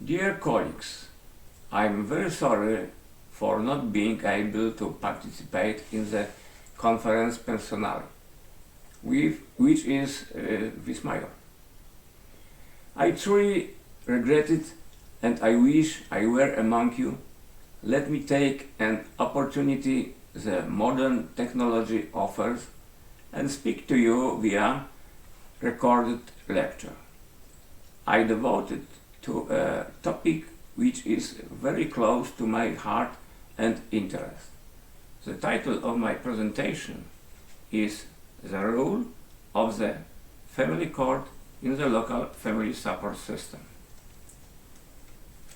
Dear colleagues, I'm very sorry for not being able to participate in the conference personally, which is this major. I truly regret it and I wish I were among you. Let me take an opportunity the modern technology offers and speak to you via recorded lecture. I devoted to a topic which is very close to my heart and interest. The title of my presentation is The Role of the Family Court in the Local Family Support System.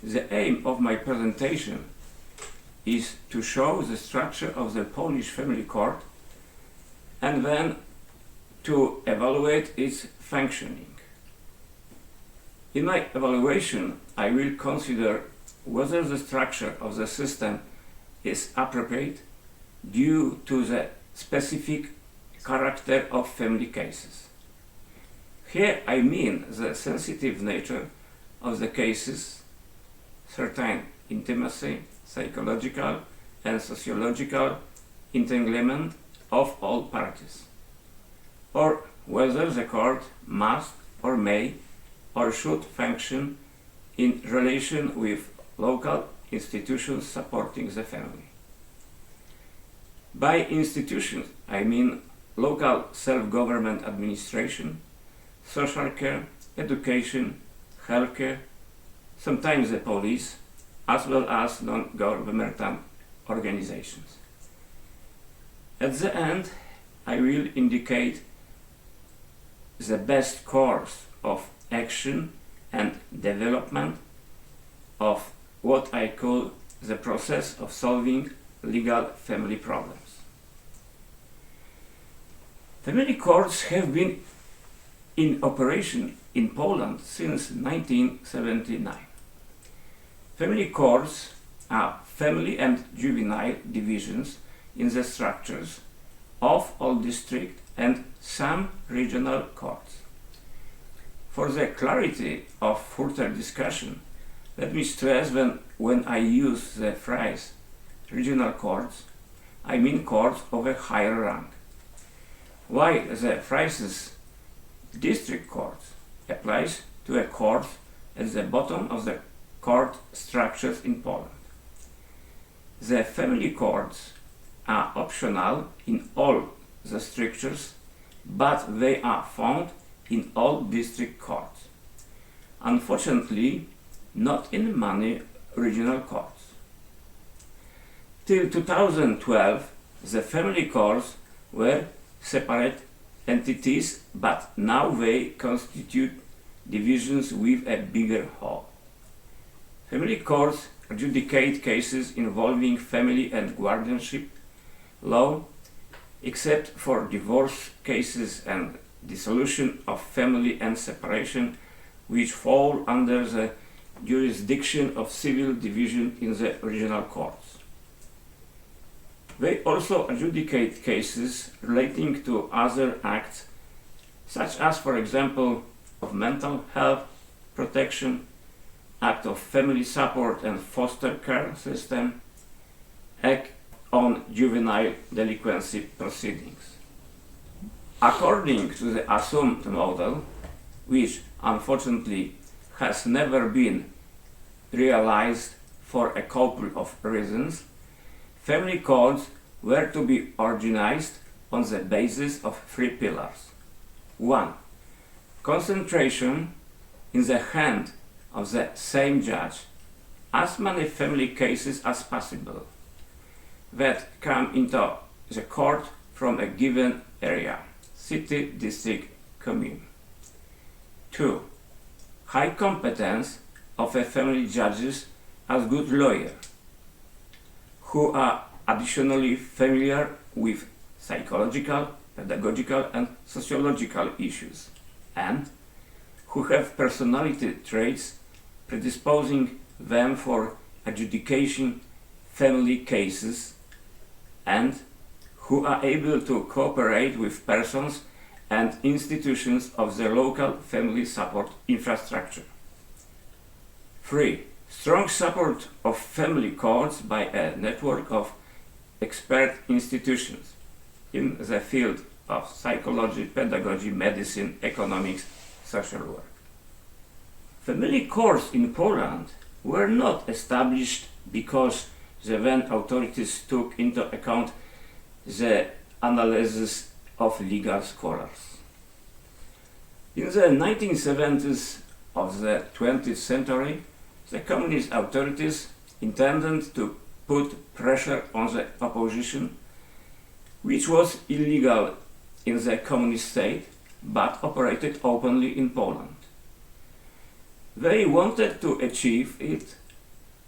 The aim of my presentation is to show the structure of the Polish family court and then to evaluate its functioning. In my evaluation, I will consider whether the structure of the system is appropriate due to the specific character of family cases. Here I mean the sensitive nature of the cases, certain intimacy, psychological and sociological entanglement of all parties, or whether the court must or may or should function in relation with local institutions supporting the family. By institutions, I mean local self-government administration, social care, education, healthcare, sometimes the police, as well as non-governmental organizations. At the end, I will indicate the best course of action and development of what I call the process of solving legal family problems. Family courts have been in operation in Poland since 1979. Family courts are family and juvenile divisions in the structures of all district and some regional courts. For the clarity of further discussion, let me stress that when I use the phrase regional courts, I mean courts of a higher rank, while the phrase district courts applies to a court at the bottom of the court structures in Poland. The family courts are optional in all the structures, but they are found in all district courts. Unfortunately, not in many regional courts. Till 2012, the family courts were separate entities, but now they constitute divisions with a bigger whole. Family courts adjudicate cases involving family and guardianship law, except for divorce cases and dissolution of family and separation, which fall under the jurisdiction of civil division in the regional courts. They also adjudicate cases relating to other acts, such as, for example, of mental health protection, act of family support and foster care system, act on juvenile delinquency proceedings. According to the assumed model, which unfortunately has never been realized for a couple of reasons, family courts were to be organized on the basis of three pillars. 1. Concentration in the hand of the same judge as many family cases as possible that come into the court from a given area, city, district, commune. 2. High competence of a family judges as good lawyer, who are additionally familiar with psychological, pedagogical and sociological issues, and who have personality traits predisposing them for adjudication family cases, and who are able to cooperate with persons and institutions of the local family support infrastructure. 3. Strong support of family courts by a network of expert institutions in the field of psychology, pedagogy, medicine, economics, social work. Family courts in Poland were not established because the then authorities took into account the analysis of legal scholars. In the 1970s of the 20th century, the communist authorities intended to put pressure on the opposition, which was illegal in the communist state but operated openly in Poland. They wanted to achieve it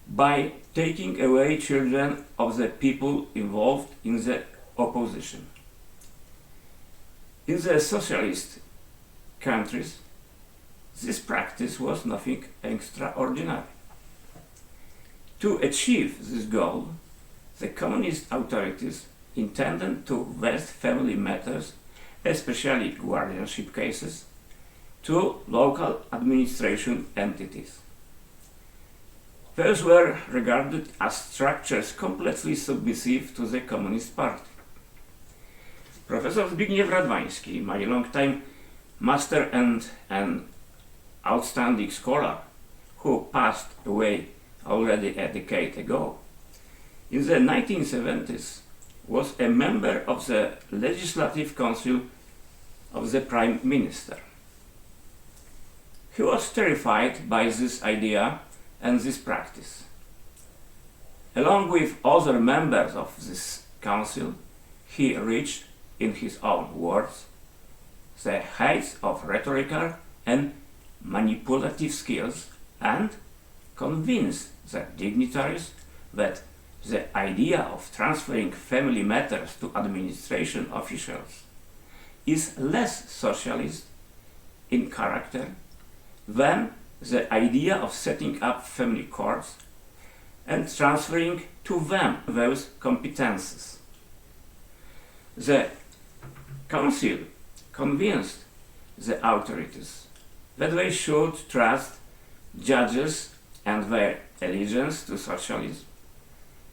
by taking away children of the people involved in the opposition. In the socialist countries, this practice was nothing extraordinary. To achieve this goal, the communist authorities intended to vest family matters, especially guardianship cases, to local administration entities. Those were regarded as structures completely submissive to the Communist Party. Professor Zbigniew Radwański, my long-time master and an outstanding scholar who passed away already a decade ago, in the 1970s was a member of the Legislative Council of the Prime Minister. He was terrified by this idea and this practice. Along with other members of this council, he reached, in his own words, the heights of rhetorical and manipulative skills and convinced the dignitaries that the idea of transferring family matters to administration officials is less socialist in character than the idea of setting up family courts and transferring to them those competences. The council convinced the authorities that they should trust judges and their allegiance to socialism,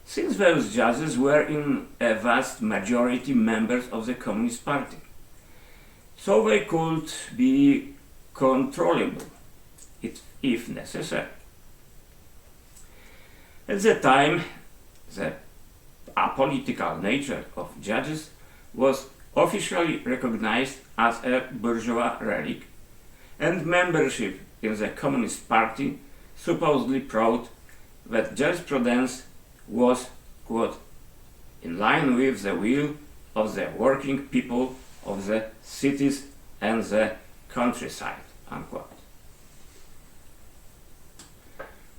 since those judges were in a vast majority members of the Communist Party, so they could be controllable if necessary. At the time, the apolitical nature of judges was officially recognized as a bourgeois relic, and membership in the Communist Party supposedly proved that jurisprudence was, quote, in line with the will of the working people of the cities and the countryside, unquote.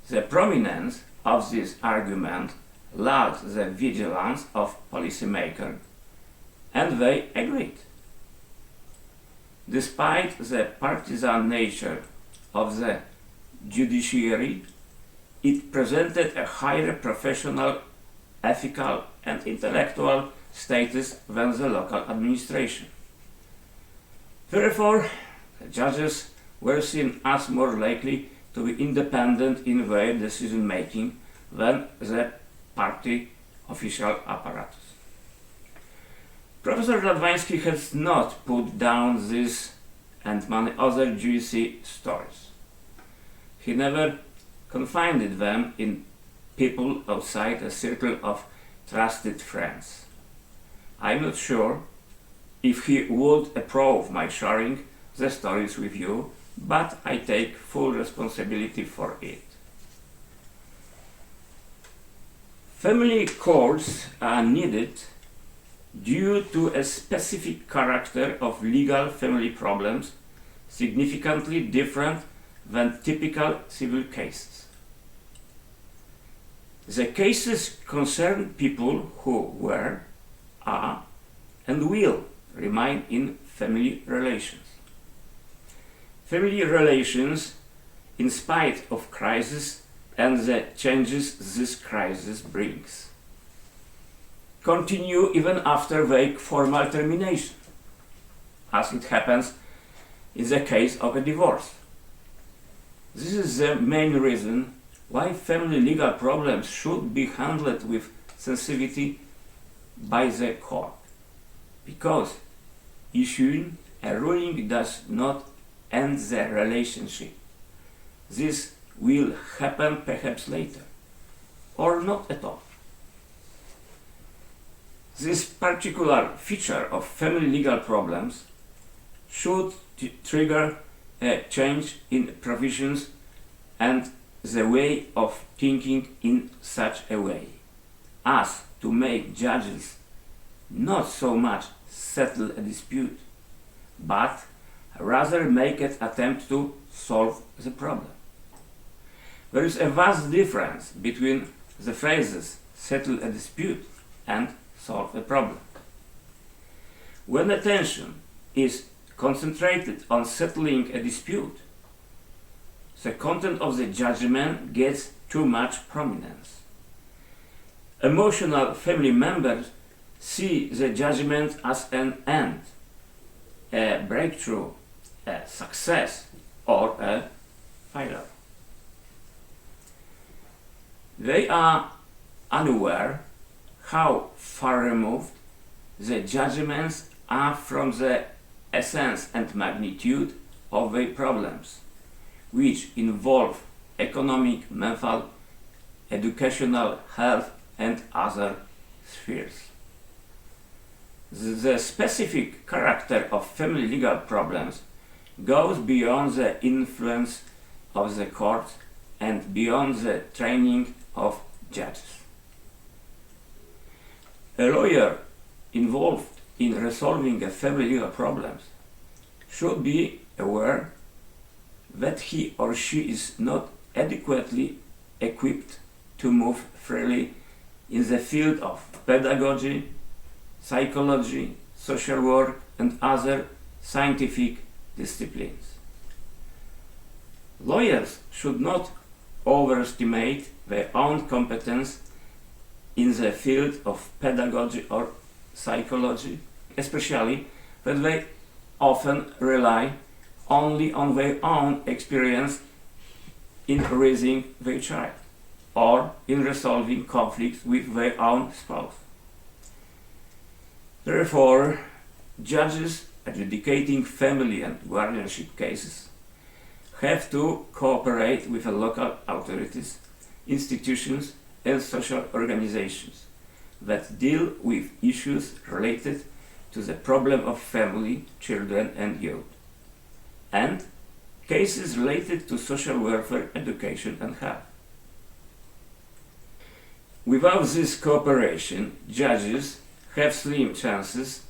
The prominence of this argument lulled the vigilance of policymakers, and they agreed. Despite the partisan nature of the judiciary, it presented a higher professional, ethical and intellectual status than the local administration. Therefore, the judges were seen as more likely to be independent in their decision-making than the party official apparatus. Professor Radwański has not put down this and many other juicy stories. He never confined them in people outside a circle of trusted friends. I'm not sure if he would approve my sharing the stories with you, but I take full responsibility for it. Family courts are needed due to a specific character of legal family problems, significantly different than typical civil cases. The cases concern people who were, are, and will remain in family relations. Family relations, in spite of crisis and the changes this crisis brings, continue even after their formal termination, as it happens in the case of a divorce. This is the main reason why family legal problems should be handled with sensitivity by the court. Because issuing a ruling does not end the relationship. This will happen perhaps later, or not at all. This particular feature of family legal problems should trigger a change in provisions and the way of thinking in such a way as to make judges not so much settle a dispute, but rather make an attempt to solve the problem. There is a vast difference between the phrases settle a dispute and solve a problem. When attention is concentrated on settling a dispute, the content of the judgment gets too much prominence. Emotional family members see the judgment as an end, a breakthrough, a success, or a failure. They are unaware how far removed the judgments are from the essence and magnitude of the problems, which involve economic, mental, educational, health, and other spheres. The specific character of family legal problems goes beyond the influence of the court and beyond the training of judges. A lawyer involved in resolving a family legal problems should be aware that he or she is not adequately equipped to move freely in the field of pedagogy, psychology, social work, and other scientific disciplines. Lawyers should not overestimate their own competence in the field of pedagogy or psychology, especially when they often rely only on their own experience in raising their child or in resolving conflicts with their own spouse. Therefore, judges adjudicating family and guardianship cases have to cooperate with the local authorities, institutions, and social organizations that deal with issues related to the problem of family, children, and youth, and cases related to social welfare, education, and health. Without this cooperation, judges have slim chances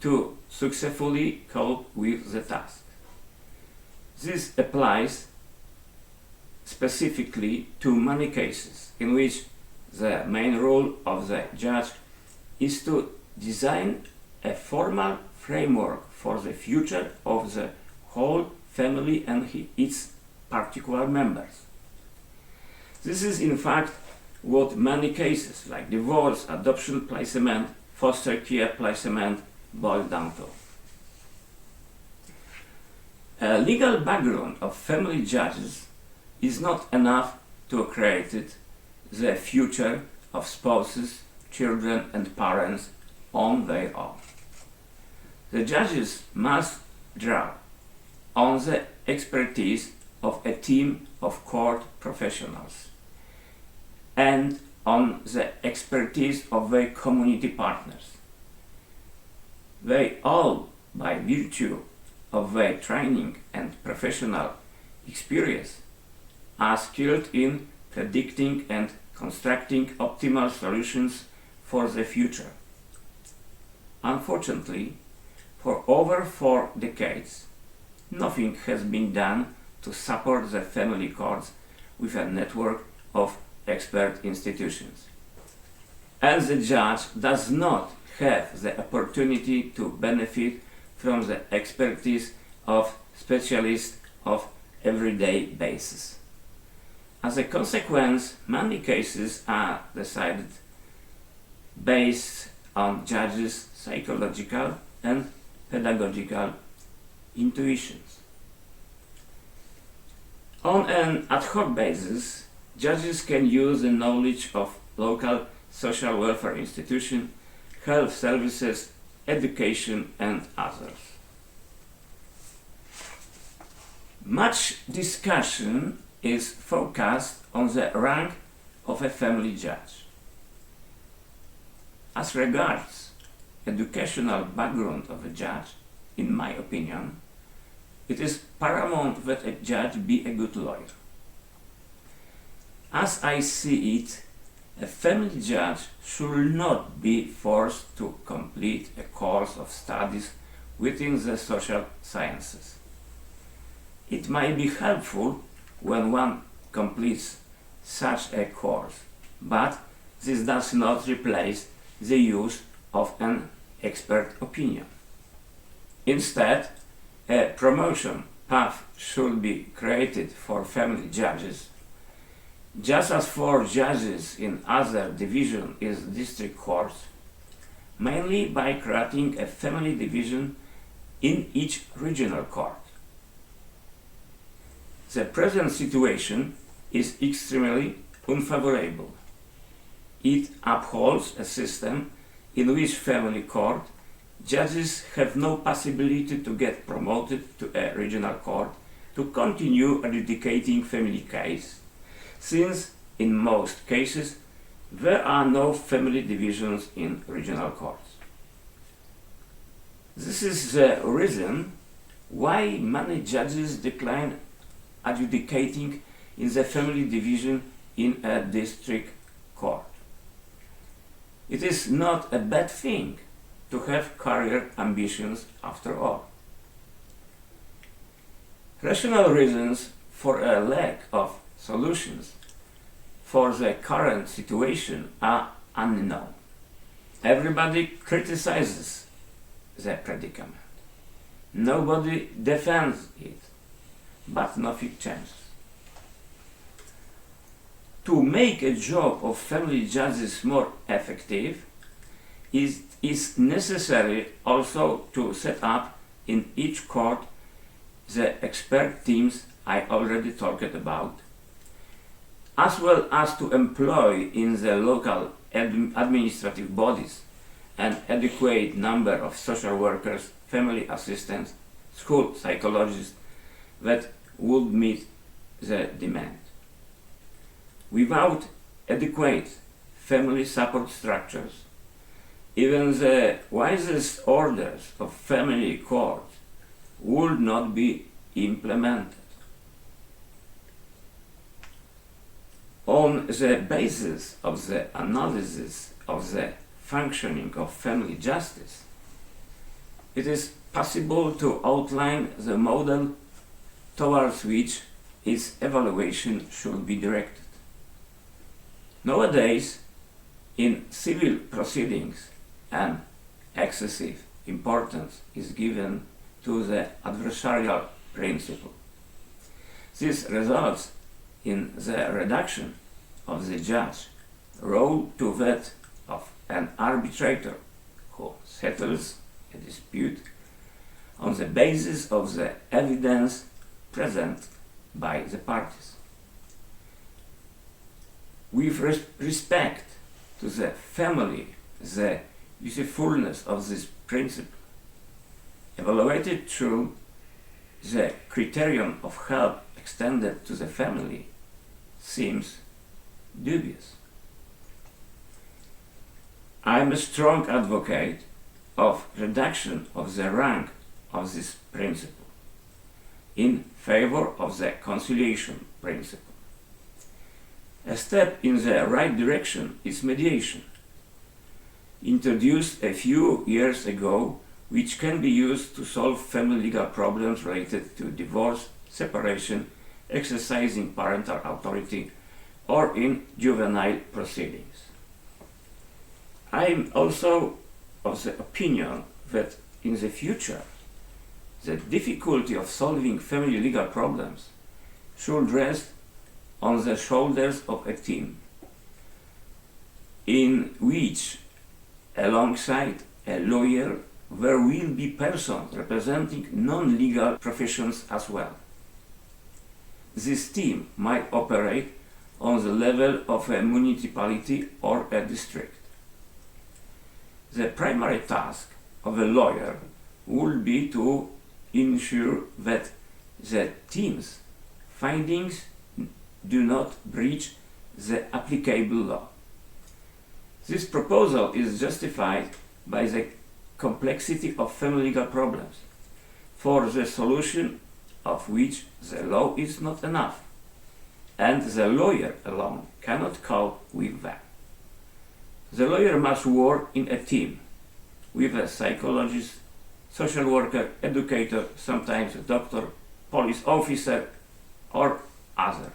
to successfully cope with the task. This applies specifically to many cases in which the main role of the judge is to design a formal framework for the future of the whole family and its particular members. This is in fact what many cases like divorce, adoption placement, foster care placement boil down to. A legal background of family judges is not enough to create the future of spouses, children, and parents on their own. The judges must draw on the expertise of a team of court professionals and on the expertise of their community partners. They all, by virtue of their training and professional experience, are skilled in predicting and constructing optimal solutions for the future. Unfortunately, for over 4 decades, nothing has been done to support the family courts with a network of expert institutions. And the judge does not have the opportunity to benefit from the expertise of specialists of everyday basis. As a consequence, many cases are decided based on judges' psychological and pedagogical intuitions. On an ad hoc basis, judges can use the knowledge of local social welfare institutions, health services, education and others. Much discussion is focused on the rank of a family judge. As regards educational background of a judge, in my opinion, it is paramount that a judge be a good lawyer. As I see it, a family judge should not be forced to complete a course of studies within the social sciences. It might be helpful when one completes such a course, but this does not replace the use of an expert opinion. Instead, a promotion path should be created for family judges, just as for judges in other divisions in district courts, mainly by creating a family division in each regional court. The present situation is extremely unfavorable. It upholds a system in which family court judges have no possibility to get promoted to a regional court to continue adjudicating family case, since in most cases there are no family divisions in regional courts. This is the reason why many judges decline adjudicating in the family division in a district court. It is not a bad thing to have career ambitions after all. Rational reasons for a lack of solutions for the current situation are unknown. Everybody criticizes the predicament. Nobody defends it, but nothing changes. To make a job of family judges more effective, it is necessary also to set up in each court the expert teams I already talked about, as well as to employ in the local administrative bodies an adequate number of social workers, family assistants, school psychologists that would meet the demand. Without adequate family support structures, even the wisest orders of family courts would not be implemented. On the basis of the analysis of the functioning of family justice, it is possible to outline the model towards which its evaluation should be directed. Nowadays, in civil proceedings, an excessive importance is given to the adversarial principle. This results in the reduction of the judge role to that of an arbitrator who settles a dispute on the basis of the evidence present by the parties. With respect to the family, the usefulness of this principle, evaluated through the criterion of help extended to the family, seems dubious. I am a strong advocate of reduction of the rank of this principle in favor of the conciliation principle. A step in the right direction is mediation, introduced a few years ago, which can be used to solve family legal problems related to divorce, separation, exercising parental authority, or in juvenile proceedings. I am also of the opinion that in the future, the difficulty of solving family legal problems should rest on the shoulders of a team, in which, alongside a lawyer, there will be persons representing non-legal professions as well. This team might operate on the level of a municipality or a district. The primary task of a lawyer would be to ensure that the team's findings do not breach the applicable law. This proposal is justified by the complexity of family legal problems, for the solution of which the law is not enough, and the lawyer alone cannot cope with them. The lawyer must work in a team with a psychologist, social worker, educator, sometimes a doctor, police officer, or others.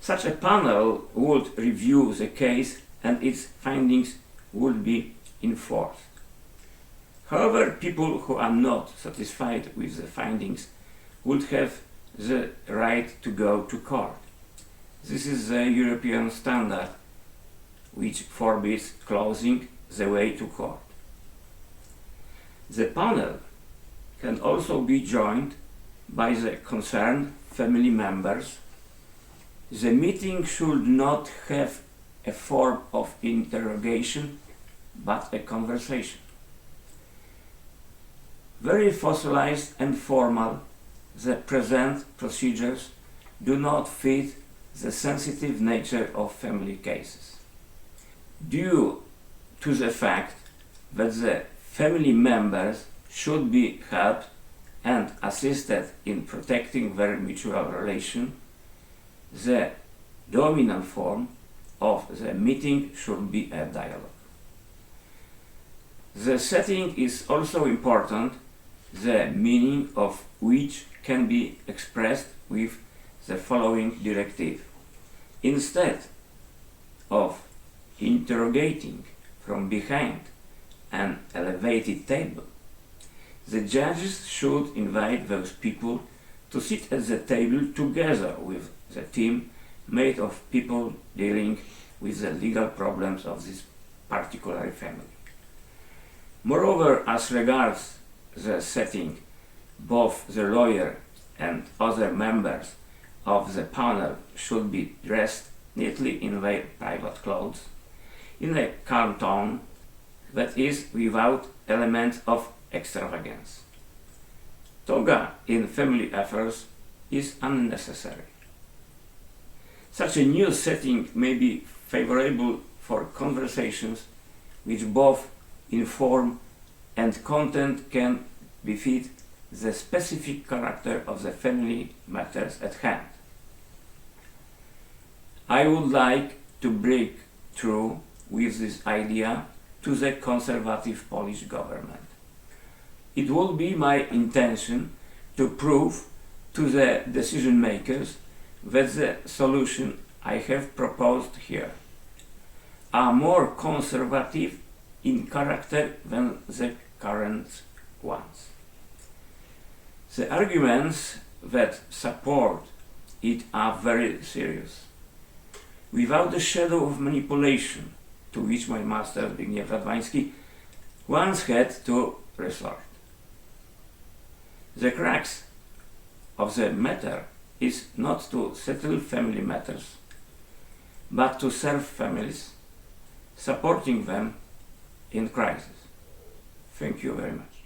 Such a panel would review the case and its findings would be enforced. However, people who are not satisfied with the findings would have the right to go to court. This is the European standard, which forbids closing the way to court. The panel can also be joined by the concerned family members. The meeting should not have a form of interrogation, but a conversation. Very fossilized and formal, the present procedures do not fit the sensitive nature of family cases. Due to the fact that the family members should be helped and assisted in protecting their mutual relation, the dominant form of the meeting should be a dialogue. The setting is also important, the meaning of which can be expressed with the following directive. Instead of interrogating from behind an elevated table, the judges should invite those people to sit at the table together with the team made of people dealing with the legal problems of this particular family. Moreover, as regards the setting, both the lawyer and other members of the panel should be dressed neatly in their private clothes, in a calm tone, that is, without elements of extravagance. Toga in family affairs is unnecessary. Such a new setting may be favorable for conversations which both in form and content can befit the specific character of the family matters at hand. I would like to break through with this idea to the conservative Polish government. It will be my intention to prove to the decision makers that the solution I have proposed here are more conservative in character than the current ones. The arguments that support it are very serious, without the shadow of manipulation to which my master Zbigniew Radwański once had to resort. The crux of the matter is not to settle family matters, but to serve families, supporting them in crisis. Thank you very much.